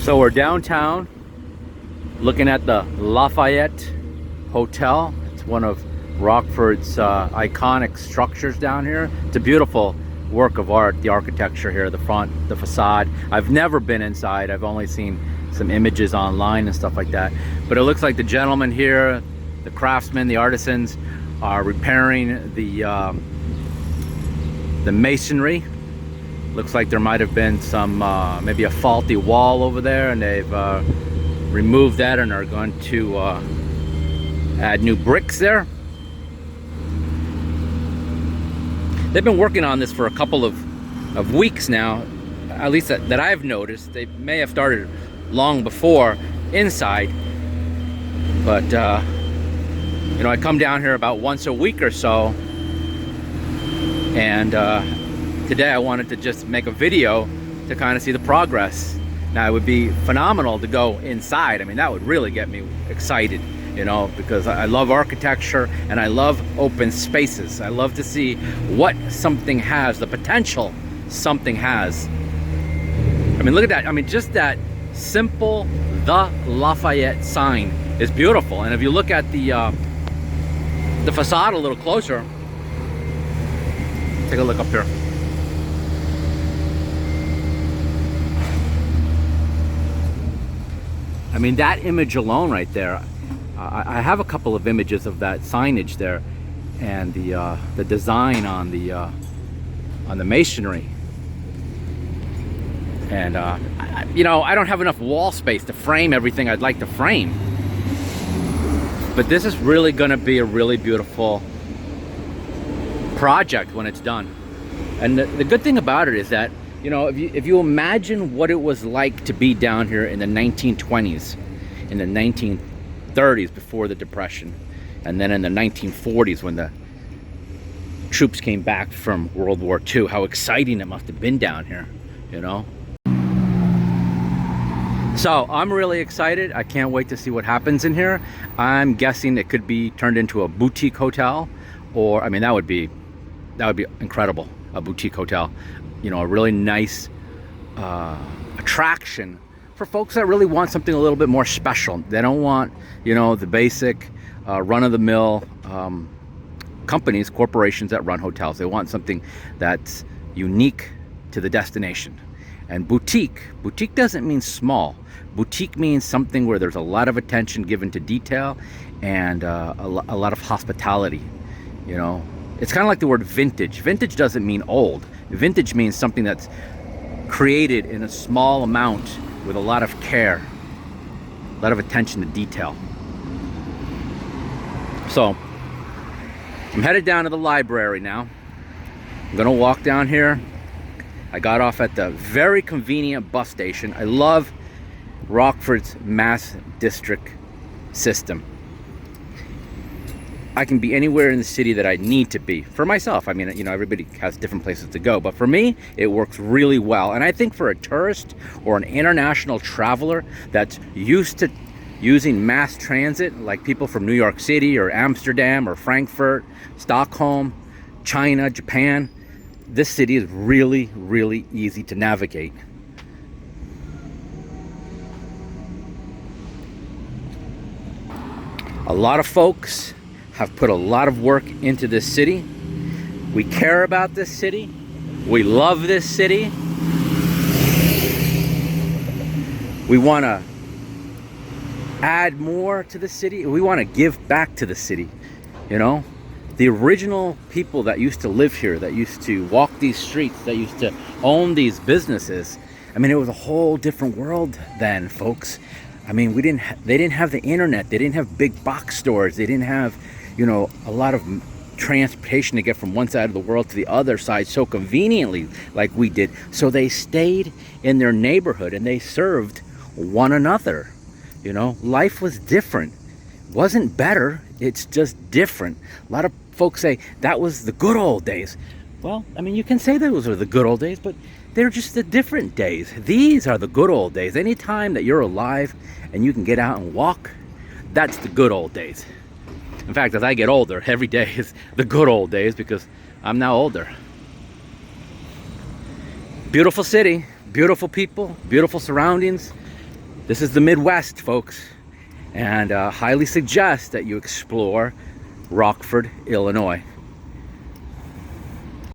So we're downtown looking at the Lafayette Hotel. It's one of Rockford's iconic structures down here. It's a beautiful work of art, the architecture here, the front, the facade. I've never been inside. I've only seen some images online and stuff like that. But it looks like the gentlemen here, the craftsmen, the artisans, are repairing the masonry. Looks like there might have been some maybe a faulty wall over there, and they've removed that and are going to add new bricks there. They've been working on this for a couple of weeks now, at least that I've noticed. They may have started long before inside, but you know, I come down here about once a week or so, and today I wanted to just make a video to kind of see the progress. Now, it would be phenomenal to go inside. I mean, that would really get me excited, you know, because I love architecture and I love open spaces. I love to see what something has, the potential something has. I mean, look at that. I mean, just that simple "The Lafayette" sign is beautiful. And if you look at the facade a little closer, take a look up here. I mean, that image alone right there, I have a couple of images of that signage there, and the design on the masonry. And you know, I don't have enough wall space to frame everything I'd like to frame, but this is really going to be a really beautiful project when it's done. And the good thing about it is that, you know, if you imagine what it was like to be down here in the 1920s, in the 1930s before the Depression, and then in the 1940s when the troops came back from World War II, how exciting it must have been down here, you know? So I'm really excited. I can't wait to see what happens in here. I'm guessing it could be turned into a boutique hotel, or, I mean, that would be incredible, a boutique hotel. You know, a really nice attraction for folks that really want something a little bit more special. They don't want, you know, the basic run-of-the-mill companies, corporations that run hotels. They want something that's unique to the destination. And boutique doesn't mean small. Boutique means something where there's a lot of attention given to detail and a lot of hospitality, you know. It's kind of like the word vintage. Vintage doesn't mean old. Vintage means something that's created in a small amount with a lot of care, a lot of attention to detail. So I'm headed down to the library now. I'm gonna walk down here. I got off at the very convenient bus station. I love Rockford's mass district system. I can be anywhere in the city that I need to be for myself. I mean, you know, everybody has different places to go, but for me, it works really well. And I think for a tourist or an international traveler that's used to using mass transit, like people from New York City or Amsterdam or Frankfurt, Stockholm, China, Japan, this city is really, really easy to navigate. A lot of folks have put a lot of work into this city. We care about this city. We love this city. We want to add more to the city. We want to give back to the city, you know? The original people that used to live here, that used to walk these streets, that used to own these businesses, I mean, it was a whole different world then, folks. I mean, they didn't have the internet. They didn't have big box stores. They didn't have, you know, a lot of transportation to get from one side of the world to the other side so conveniently like we did. So they stayed in their neighborhood and they served one another. You know, life was different. It wasn't better. It's just different. A lot of folks say that was the good old days. Well, I mean, you can say those are the good old days, but they're just the different days. These are the good old days. Anytime that you're alive and you can get out and walk, that's the good old days. In fact, as I get older, every day is the good old days because I'm now older. Beautiful city, beautiful people, beautiful surroundings. This is the Midwest, folks, and highly suggest that you explore Rockford, Illinois.